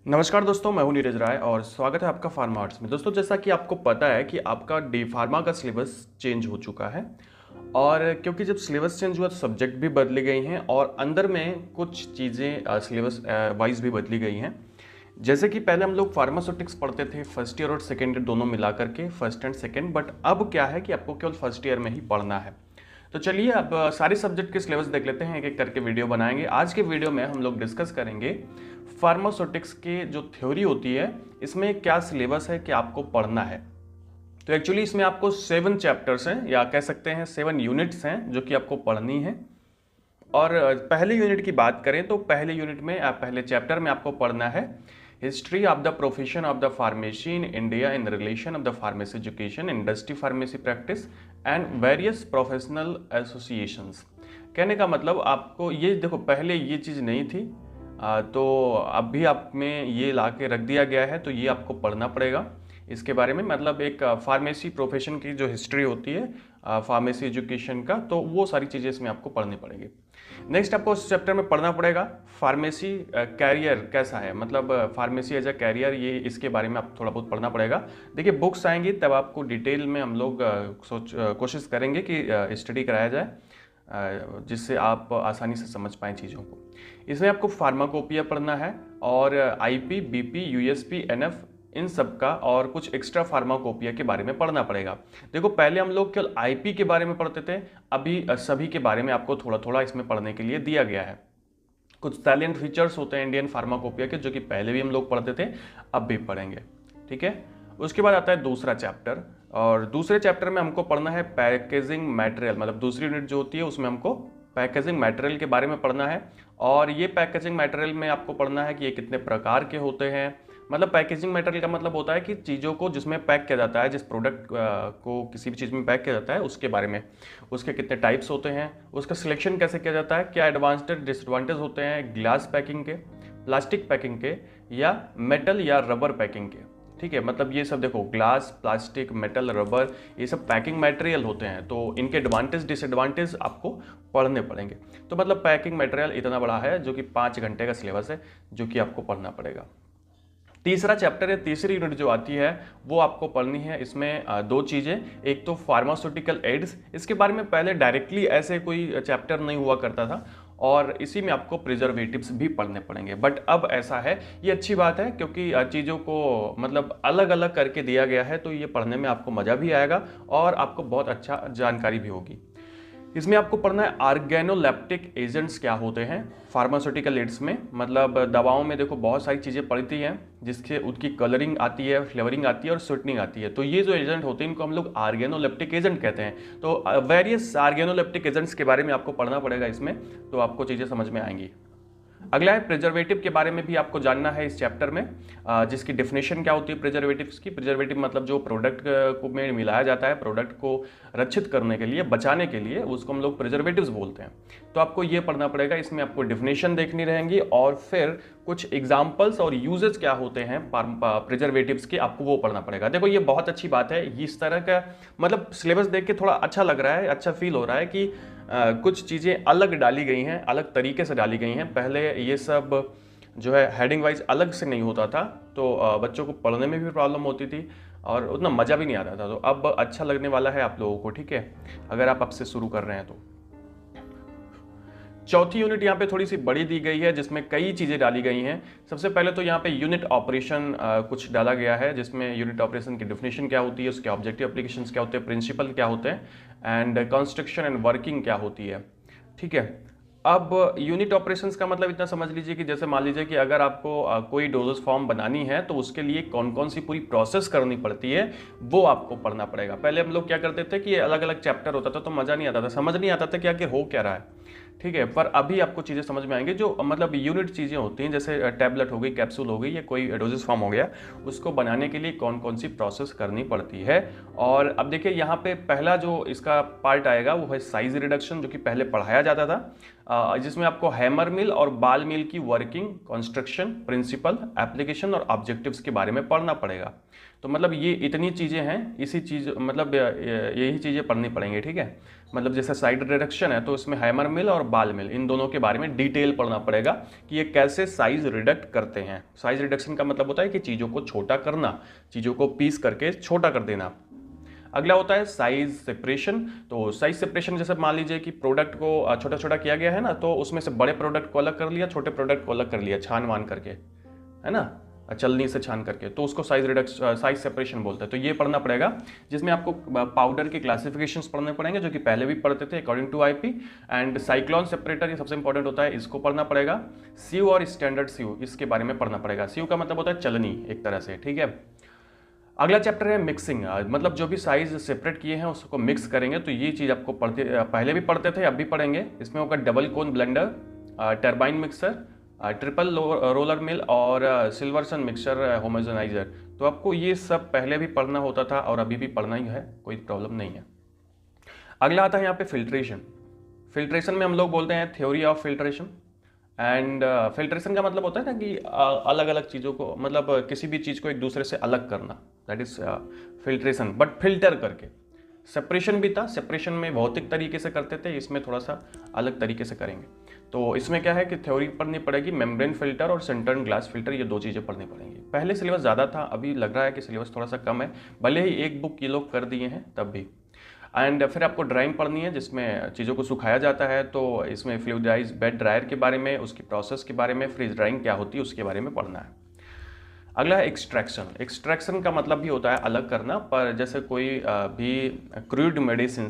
नमस्कार दोस्तों, मैं हूं नीरज राय और स्वागत है आपका फार्मा आर्ट्स में। दोस्तों, जैसा कि आपको पता है कि आपका डी फार्मा का सिलेबस चेंज हो चुका है और क्योंकि जब सिलेबस चेंज हुआ तो सब्जेक्ट भी बदली गई हैं और अंदर में कुछ चीज़ें सिलेबस वाइज भी बदली गई हैं। जैसे कि पहले हम लोग फार्मास्यूटिक्स पढ़ते थे फर्स्ट ईयर और सेकेंड ईयर दोनों मिला करके, फर्स्ट एंड सेकेंड, बट अब क्या है कि आपको केवल फर्स्ट ईयर में ही पढ़ना है। तो चलिए अब सारे सब्जेक्ट के सिलेबस देख लेते हैं, एक एक करके वीडियो बनाएंगे। आज के वीडियो में हम लोग डिस्कस करेंगे फार्मास्यूटिक्स के जो थ्योरी होती है इसमें क्या सिलेबस है कि आपको पढ़ना है। तो एक्चुअली इसमें आपको 7 चैप्टर्स हैं या कह सकते हैं 7 यूनिट्स हैं जो कि आपको पढ़नी है। और पहले यूनिट की बात करें तो पहले यूनिट में पहले चैप्टर में आपको पढ़ना है history of the profession of the pharmacy in India in relation of the pharmacy education, industry pharmacy practice and various professional associations. कहने का मतलब आपको ये देखो, पहले ये चीज़ नहीं थी तो अब भी आप में ये ला के रख दिया गया है, तो ये आपको पढ़ना पड़ेगा इसके बारे में। मतलब एक फार्मेसी प्रोफेशन की जो हिस्ट्री होती है फार्मेसी एजुकेशन का, तो वो सारी चीज़ें इसमें आपको पढ़नी पड़ेगी। नेक्स्ट आपको उस चैप्टर में पढ़ना पड़ेगा फार्मेसी कैरियर कैसा है, मतलब फार्मेसी एज अ कैरियर, ये इसके बारे में आप थोड़ा बहुत पढ़ना पड़ेगा। देखिए बुक्स आएंगी तब आपको डिटेल में हम लोग कोशिश करेंगे कि स्टडी कराया जाए जिससे आप आसानी से समझ पाएँ चीज़ों को। इसमें आपको फार्माकोपिया पढ़ना है और आईपी, बीपी, यूएसपी, एनएफ, इन सब का और कुछ एक्स्ट्रा फार्माकोपिया के बारे में पढ़ना पड़ेगा। देखो पहले हम लोग केवल आईपी के बारे में पढ़ते थे, अभी सभी के बारे में आपको थोड़ा थोड़ा इसमें पढ़ने के लिए दिया गया है। कुछ सैलिएंट फीचर्स होते हैं इंडियन फार्माकोपिया के जो कि पहले भी हम लोग पढ़ते थे, अब भी पढ़ेंगे। ठीक है, उसके बाद आता है दूसरा चैप्टर और दूसरे चैप्टर में हमको पढ़ना है पैकेजिंग मटेरियल। मतलब दूसरी यूनिट जो होती है उसमें हमको पैकेजिंग मटेरियल के बारे में पढ़ना है और ये पैकेजिंग मटेरियल में आपको पढ़ना है कि ये कितने प्रकार के होते हैं। मतलब पैकेजिंग मटेरियल का मतलब होता है कि चीज़ों को जिसमें पैक किया जाता है, जिस प्रोडक्ट को किसी भी चीज़ में पैक किया जाता है उसके बारे में, उसके कितने टाइप्स होते हैं, उसका सिलेक्शन कैसे किया जाता है, क्या एडवांटेज डिसएडवांटेज होते हैं ग्लास पैकिंग के, प्लास्टिक पैकिंग के या मेटल या रबर पैकिंग के। ठीक है, मतलब ये सब देखो ग्लास, प्लास्टिक, मेटल, रबर, ये सब पैकिंग मटेरियल होते हैं, तो इनके एडवांटेज डिसएडवांटेज आपको पढ़ने पड़ेंगे। तो मतलब पैकिंग मटेरियल इतना बड़ा है जो कि 5 घंटे का सिलेबस है जो कि आपको पढ़ना पड़ेगा। तीसरा चैप्टर है, तीसरी यूनिट जो आती है वो आपको पढ़नी है। इसमें 2 चीज़ें, एक तो फार्मास्यूटिकल एड्स, इसके बारे में पहले डायरेक्टली ऐसे कोई चैप्टर नहीं हुआ करता था और इसी में आपको प्रिजर्वेटिव्स भी पढ़ने पड़ेंगे, बट अब ऐसा है। ये अच्छी बात है क्योंकि चीज़ों को मतलब अलग अलग करके दिया गया है, तो ये पढ़ने में आपको मज़ा भी आएगा और आपको बहुत अच्छा जानकारी भी होगी। इसमें आपको पढ़ना है ऑर्गेनोलेप्टिक एजेंट्स क्या होते हैं फार्मास्यूटिकल एड्स में। मतलब दवाओं में देखो बहुत सारी चीज़ें पड़ती हैं जिसके उनकी कलरिंग आती है, फ्लेवरिंग आती है और स्वीटनिंग आती है, तो ये जो एजेंट होते हैं इनको हम लोग ऑर्गेनोलेप्टिक एजेंट कहते हैं। तो वेरियस ऑर्गेनोलेप्टिक एजेंट्स के बारे में आपको पढ़ना पड़ेगा इसमें, तो आपको चीज़ें समझ में आएंगी। अगला है प्रिजर्वेटिव के बारे में भी आपको जानना है इस चैप्टर में, जिसकी डेफिनेशन क्या होती है प्रिजर्वेटिव्स की। प्रिजर्वेटिव मतलब जो प्रोडक्ट को में मिलाया जाता है प्रोडक्ट को रक्षित करने के लिए, बचाने के लिए, उसको हम लोग प्रिजर्वेटिव्स बोलते हैं। तो आपको ये पढ़ना पड़ेगा, इसमें आपको डेफिनेशन देखनी रहेंगी और फिर कुछ एग्जाम्पल्स और यूजेस क्या होते हैं प्रिजर्वेटिव्स के, आपको वो पढ़ना पड़ेगा। देखो ये बहुत अच्छी बात है, इस तरह का मतलब सिलेबस देख के थोड़ा अच्छा लग रहा है, अच्छा फील हो रहा है कि कुछ चीज़ें अलग डाली गई हैं, अलग तरीके से डाली गई हैं। पहले ये सब जो है हेडिंग वाइज अलग से नहीं होता था, तो बच्चों को पढ़ने में भी प्रॉब्लम होती थी और उतना मज़ा भी नहीं आता था। तो अब अच्छा लगने वाला है आप लोगों को, ठीक है, अगर आप अब से शुरू कर रहे हैं तो। चौथी यूनिट यहाँ पे थोड़ी सी बड़ी दी गई है जिसमें कई चीज़ें डाली गई हैं। सबसे पहले तो यहाँ पे यूनिट ऑपरेशन कुछ डाला गया है, जिसमें यूनिट ऑपरेशन की डेफिनेशन क्या होती है, उसके ऑब्जेक्टिव एप्लीकेशंस क्या होते हैं, प्रिंसिपल क्या होते हैं एंड कंस्ट्रक्शन एंड वर्किंग क्या होती है। ठीक है, अब यूनिट ऑपरेशंस का मतलब इतना समझ लीजिए कि जैसे मान लीजिए कि अगर आपको कोई डोजेस फॉर्म बनानी है तो उसके लिए कौन कौन सी पूरी प्रोसेस करनी पड़ती है वो आपको पढ़ना पड़ेगा। पहले हम लोग क्या करते थे कि अलग अलग चैप्टर होता था तो मज़ा नहीं आता था, समझ नहीं आता था कि आखिर हो क्या रहा है। ठीक है, पर अभी आपको चीज़ें समझ में आएंगी। जो मतलब यूनिट चीज़ें होती हैं जैसे टैबलेट हो गई, कैप्सूल हो गई या कोई डोजेस फॉर्म हो गया, उसको बनाने के लिए कौन कौन सी प्रोसेस करनी पड़ती है। और अब देखिए यहाँ पे पहला जो इसका पार्ट आएगा वो है साइज रिडक्शन, जो कि पहले पढ़ाया जाता था जिसमें आपको हैमर मिल और बाल मिल की वर्किंग, कंस्ट्रक्शन, प्रिंसिपल, एप्लीकेशन और ऑब्जेक्टिव्स के बारे में पढ़ना पड़ेगा। तो मतलब ये इतनी चीज़ें हैं, इसी चीज़ मतलब यही चीज़ें पढ़नी पड़ेंगी, ठीक है। मतलब जैसे साइड रिडक्शन है तो इसमें हैमर मिल और बाल मिल, इन दोनों के बारे में डिटेल पढ़ना पड़ेगा कि ये कैसे साइज रिडक्ट करते हैं। साइज रिडक्शन का मतलब होता है कि चीज़ों को छोटा करना, चीज़ों को पीस करके छोटा कर देना। अगला होता है साइज सेपरेशन। तो साइज सेपरेशन जैसे मान लीजिए कि प्रोडक्ट को छोटा छोटा किया गया है ना, तो उसमें से बड़े प्रोडक्ट को अलग कर लिया, छोटे प्रोडक्ट को अलग कर लिया छान वान करके, है ना, चलनी से छान करके, तो उसको साइज सेपरेशन बोलते हैं। तो ये पढ़ना पड़ेगा, जिसमें आपको पाउडर के क्लासिफिकेशंस पढ़ने पड़ेंगे जो कि पहले भी पढ़ते थे according to IP. And cyclone separator ये सबसे इंपॉर्टेंट होता है, इसको पढ़ना पड़ेगा। सीयू और स्टैंडर्ड सीयू, इसके बारे में पढ़ना पड़ेगा। सीयू का मतलब होता है चलनी एक तरह से, ठीक है। अगला चैप्टर है मिक्सिंग, मतलब जो भी साइज सेपरेट किए हैं उसको मिक्स करेंगे। तो ये चीज़ आपको पहले भी पढ़ते थे, अब भी पढ़ेंगे। इसमें होगा double cone blender, turbine mixer, triple roller mill और सिल्वरसन मिक्सर होमोजेनाइजर। तो आपको ये सब पहले भी पढ़ना होता था और अभी भी पढ़ना ही है, कोई प्रॉब्लम नहीं है। अगला आता है यहाँ पे फिल्ट्रेशन। फिल्ट्रेशन में हम लोग बोलते हैं theory of filtration. And filtration का मतलब होता है ना कि अलग अलग चीज़ों को, मतलब किसी भी चीज़ को एक दूसरे से अलग करना, that is filtration, but filter करके। सेपरेशन भी था, सेपरेशन में भौतिक तरीके से करते थे, इसमें थोड़ा सा अलग तरीके से करेंगे। तो इसमें क्या है कि थ्योरी पढ़नी पड़ेगी, मेम्ब्रेन फिल्टर और सेंटर्ड ग्लास फिल्टर, ये दो चीज़ें पढ़नी पड़ेंगी। पहले सिलेबस ज़्यादा था, अभी लग रहा है कि सिलेबस थोड़ा सा कम है, भले ही एक बुक ये लोग कर दिए हैं तब भी। एंड फिर आपको ड्राइंग पढ़नी है, जिसमें चीज़ों को सुखाया जाता है। तो इसमें फ्लूइडाइज बेड ड्रायर के बारे में, उसकी प्रोसेस के बारे में, फ्रीज ड्राइंग क्या होती है उसके बारे में पढ़ना है। अगला है एक्सट्रैक्शन। एक्सट्रैक्शन का मतलब भी होता है अलग करना, पर जैसे कोई भी क्रूड मेडिसिन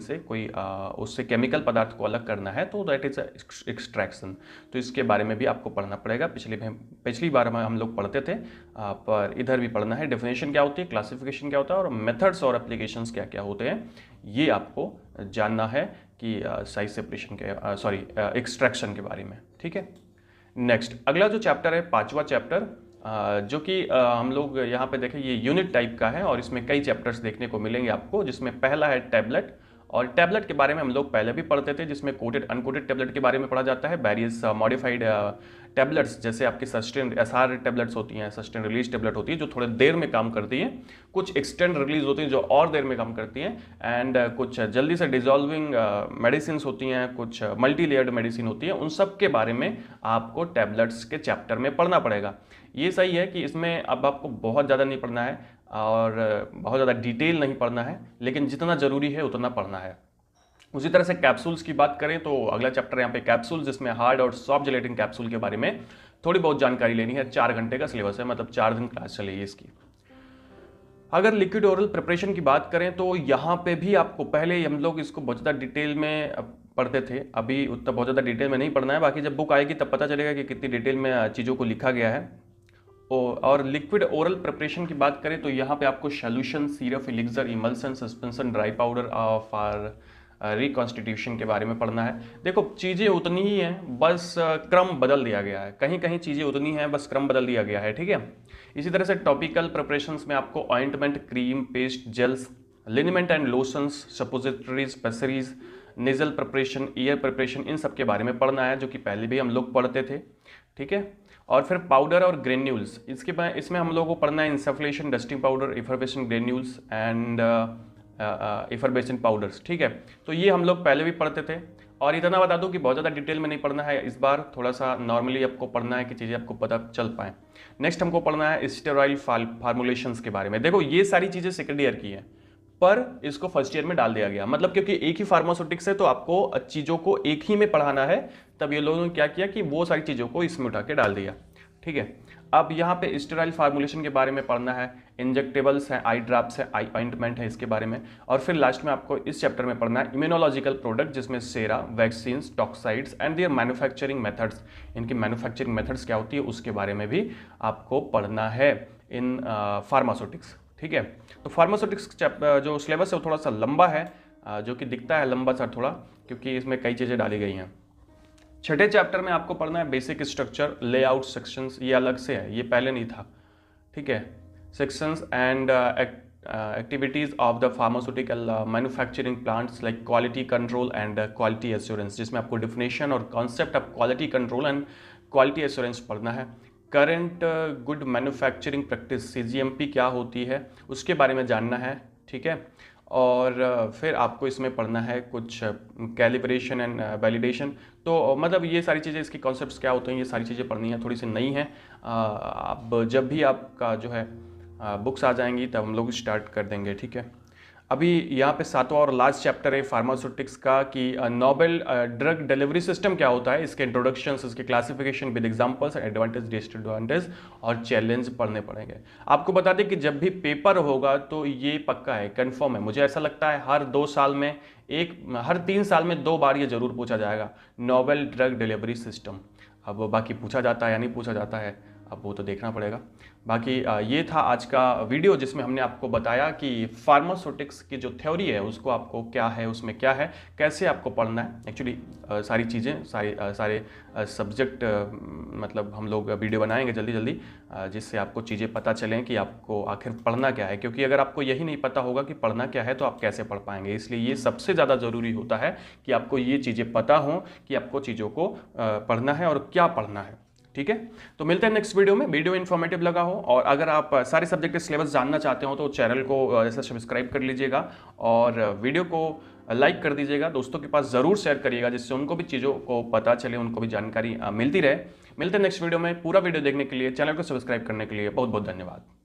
से कोई उससे केमिकल पदार्थ को अलग करना है, तो दैट इज एक्सट्रैक्शन। तो इसके बारे में भी आपको पढ़ना पड़ेगा। पिछली बार हम लोग पढ़ते थे, पर इधर भी पढ़ना है। डेफिनेशन क्या होती है, क्लासिफिकेशन क्या होता है और मेथड्स और एप्लीकेशंस क्या क्या होते हैं, ये आपको जानना है कि साइज सेपरेशन के एक्सट्रैक्शन के बारे में, ठीक है। नेक्स्ट अगला जो चैप्टर है, पांचवा चैप्टर, जो कि हम लोग यहाँ पे देखें, ये यूनिट टाइप का है और इसमें कई चैप्टर्स देखने को मिलेंगे आपको, जिसमें पहला है टैबलेट। और टैबलेट के बारे में हम लोग पहले भी पढ़ते थे, जिसमें कोटेड अनकोटेड टैबलेट के बारे में पढ़ा जाता है। वेरियस मॉडिफाइड टैबलेट्स, जैसे आपकी सस्टेन एसआर टैबलेट्स होती हैं, सस्टेन रिलीज टैबलेट होती है जो थोड़े देर में काम करती हैं, कुछ एक्सटेंड रिलीज होती हैं जो और देर में काम करती हैं, एंड कुछ जल्दी से डिजॉल्विंग मेडिसिन होती हैं, कुछ मल्टी लेयर्ड मेडिसिन होती हैं। उन सब के बारे में आपको टैबलेट्स के चैप्टर में पढ़ना पड़ेगा। ये सही है कि इसमें अब आपको बहुत ज़्यादा नहीं पढ़ना है और बहुत ज़्यादा डिटेल नहीं पढ़ना है, लेकिन जितना ज़रूरी है उतना पढ़ना है। उसी तरह से कैप्सूल्स की बात करें तो अगला चैप्टर यहाँ पे कैप्सूल, जिसमें हार्ड और सॉफ्ट जेलेटिन कैप्सूल के बारे में थोड़ी बहुत जानकारी लेनी है। 4 घंटे का सिलेबस है, मतलब 4 दिन क्लास चलेगी इसकी। अगर लिक्विड ओरल प्रिपरेशन की बात करें तो यहाँ पे भी आपको, पहले हम लोग इसको बहुत ज़्यादा डिटेल में पढ़ते थे, अभी उतना बहुत ज़्यादा डिटेल में नहीं पढ़ना है। बाकी जब बुक आएगी तब पता चलेगा कि कितनी डिटेल में चीज़ों को लिखा गया है। और लिक्विड ओरल प्रिपरेशन की बात करें तो यहाँ पे आपको solution, syrup, elixir, emulsion, suspension, dry powder for reconstitution के बारे में पढ़ना है। देखो चीज़ें उतनी ही हैं, बस क्रम बदल दिया गया है, कहीं कहीं चीज़ें उतनी हैं, बस क्रम बदल दिया गया है, ठीक है। इसी तरह से टॉपिकल प्रिपरेशंस में आपको ointment, cream, paste, gels, liniment and lotions, suppositories, pessaries, nasal preparation, ear preparation, इन सब के बारे में पढ़ना है, जो कि पहले भी हम लोग पढ़ते थे, ठीक है। और फिर पाउडर और ग्रेन्यूल्स, इसमें हम लोगों को पढ़ना है insufflation, dusting powder, effervescent granules and effervescent powders, ठीक है। तो ये हम लोग पहले भी पढ़ते थे। और इतना बता दूं कि बहुत ज़्यादा डिटेल में नहीं पढ़ना है इस बार, थोड़ा सा नॉर्मली आपको पढ़ना है कि चीज़ें आपको पता चल पाएँ। नेक्स्ट हमको पढ़ना है स्टेरॉइड फार्मुलेशंस के बारे में। देखो ये सारी चीज़ें सेकेंड ईयर की हैं, पर इसको फर्स्ट ईयर में डाल दिया गया, मतलब क्योंकि एक ही फार्मास्यूटिक्स है तो आपको चीज़ों को एक ही में पढ़ाना है, तब ये लोगों ने क्या किया कि वो सारी चीज़ों को इसमें उठा के डाल दिया, ठीक है। अब यहाँ पे स्टेरॉइड फार्मुलेशन के बारे में पढ़ना है, इंजेक्टेबल्स हैं, आई ड्रॉप्स है, आई ऑइंटमेंट है, इसके बारे में। और फिर लास्ट में आपको इस चैप्टर में पढ़ना है इम्यूनोलॉजिकल प्रोडक्ट, जिसमें sera, vaccines, toxoids and their manufacturing methods, इनकी मैन्युफैक्चरिंग मेथड्स क्या होती है उसके बारे में भी आपको पढ़ना है इन फार्मास्यूटिक्स, ठीक है। तो फार्मास्यूटिक्स जो सिलेबस है वो थोड़ा सा लंबा है, जो कि दिखता है लंबा सा थोड़ा, क्योंकि इसमें कई चीज़ें डाली गई हैं। छठे चैप्टर में आपको पढ़ना है बेसिक स्ट्रक्चर, लेआउट, सेक्शंस, ये अलग से है, ये पहले नहीं था, ठीक है। Sections and activities of the pharmaceutical manufacturing plants like quality control and quality assurance, जिसमें आपको डिफिनेशन और concept of quality control and quality assurance पढ़ना है। Current good manufacturing practice CGMP क्या होती है उसके बारे में जानना है, ठीक है। और फिर आपको इसमें पढ़ना है कुछ कैलिब्रेशन एंड वैलिडेशन। तो मतलब ये सारी चीज़ें, इसके कॉन्सेप्ट्स क्या होते हैं, ये सारी चीज़ें पढ़नी है, थोड़ी सी नई है। अब जब भी आपका जो है बुक्स आ जाएंगी तब हम लोग स्टार्ट कर देंगे, ठीक है। अभी यहाँ पे 7वां और लास्ट चैप्टर है फार्मास्यूटिक्स का कि नोबेल ड्रग डिलीवरी सिस्टम क्या होता है, इसके इंट्रोडक्शन, इसके classification with examples, advantage, disadvantage और चैलेंज पढ़ने पड़ेंगे। आपको बता दें कि जब भी पेपर होगा तो ये पक्का है, कंफर्म है, मुझे ऐसा लगता है हर 2 साल में हर 3 साल में 2 बार ये जरूर पूछा जाएगा, नोबेल ड्रग डिलीवरी सिस्टम। अब बाकी पूछा जाता है या नहीं पूछा जाता है, अब वो तो देखना पड़ेगा। बाकी ये था आज का वीडियो जिसमें हमने आपको बताया कि फार्मास्यूटिक्स की जो थ्योरी है उसको आपको क्या है, उसमें क्या है, कैसे आपको पढ़ना है। एक्चुअली सारी चीज़ें, सारे सब्जेक्ट मतलब हम लोग वीडियो बनाएंगे जल्दी जल्दी, जिससे आपको चीज़ें पता चलें कि आपको आखिर पढ़ना क्या है। क्योंकि अगर आपको यही नहीं पता होगा कि पढ़ना क्या है तो आप कैसे पढ़ पाएंगे। इसलिए ये सबसे ज़्यादा ज़रूरी होता है कि आपको ये चीज़ें पता हों कि आपको चीज़ों को पढ़ना है और क्या पढ़ना है, ठीक है। तो मिलते हैं नेक्स्ट वीडियो में। वीडियो इन्फॉर्मेटिव लगा हो और अगर आप सारे सब्जेक्ट के सिलेबस जानना चाहते हो तो चैनल को जैसे सब्सक्राइब कर लीजिएगा और वीडियो को लाइक कर दीजिएगा, दोस्तों के पास ज़रूर शेयर करिएगा जिससे उनको भी चीज़ों को पता चले, उनको भी जानकारी मिलती रहे। मिलते हैं नेक्स्ट वीडियो में। पूरा वीडियो देखने के लिए, चैनल को सब्सक्राइब करने के लिए बहुत बहुत धन्यवाद।